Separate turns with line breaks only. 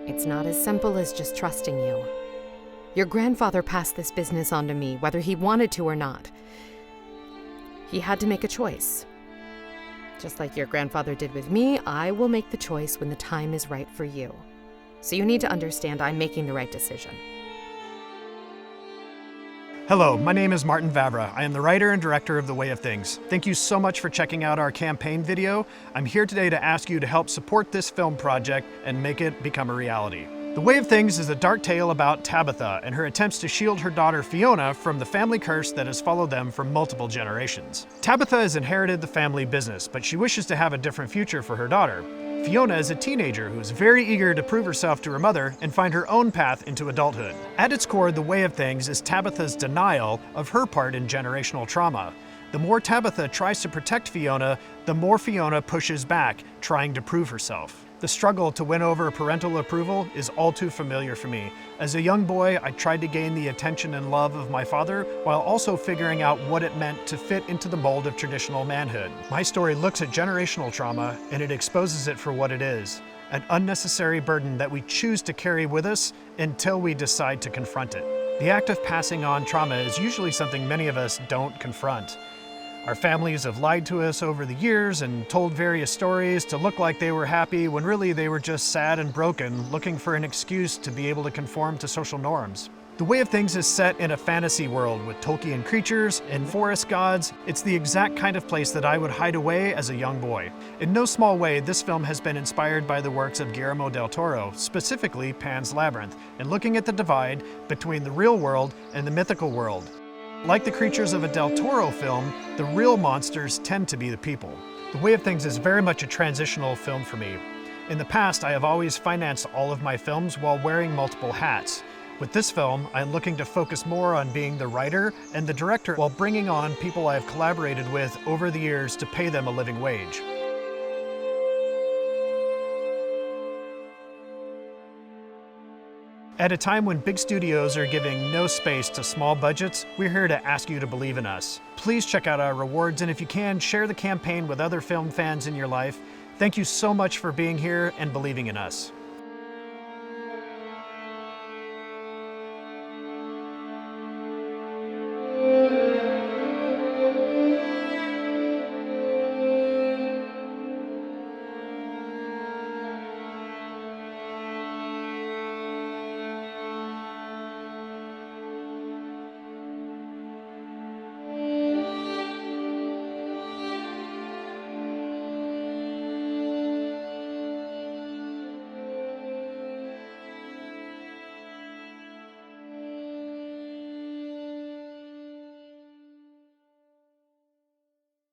It's not as simple as just trusting you. Your grandfather passed this business on to me, whether he wanted to or not. He had to make a choice. Just like your grandfather did with me, I will make the choice when the time is right for you. So you need to understand I'm making the right decision.
Hello, my name is Martin Vavra. I am the writer and director of The Way of Things. Thank you so much for checking out our campaign video. I'm here today to ask you to help support this film project and make it become a reality. The Way of Things is a dark tale about Tabitha and her attempts to shield her daughter Fiona from the family curse that has followed them for multiple generations. Tabitha has inherited the family business, but she wishes to have a different future for her daughter. Fiona is a teenager who is very eager to prove herself to her mother and find her own path into adulthood. At its core, The Way of Things is Tabitha's denial of her part in generational trauma. The more Tabitha tries to protect Fiona, the more Fiona pushes back, trying to prove herself. The struggle to win over parental approval is all too familiar for me. As a young boy, I tried to gain the attention and love of my father while also figuring out what it meant to fit into the mold of traditional manhood. My story looks at generational trauma and it exposes it for what it is, an unnecessary burden that we choose to carry with us until we decide to confront it. The act of passing on trauma is usually something many of us don't confront. Our families have lied to us over the years and told various stories to look like they were happy when really they were just sad and broken, looking for an excuse to be able to conform to social norms. The Way of Things is set in a fantasy world with Tolkien creatures and forest gods. It's the exact kind of place that I would hide away as a young boy. In no small way, this film has been inspired by the works of Guillermo del Toro, specifically Pan's Labyrinth, and looking at the divide between the real world and the mythical world. Like the creatures of a Del Toro film, the real monsters tend to be the people. The Way of Things is very much a transitional film for me. In the past, I have always financed all of my films while wearing multiple hats. With this film, I'm looking to focus more on being the writer and the director while bringing on people I have collaborated with over the years to pay them a living wage. At a time when big studios are giving no space to small budgets, we're here to ask you to believe in us. Please check out our rewards, and if you can, share the campaign with other film fans in your life. Thank you so much for being here and believing in us.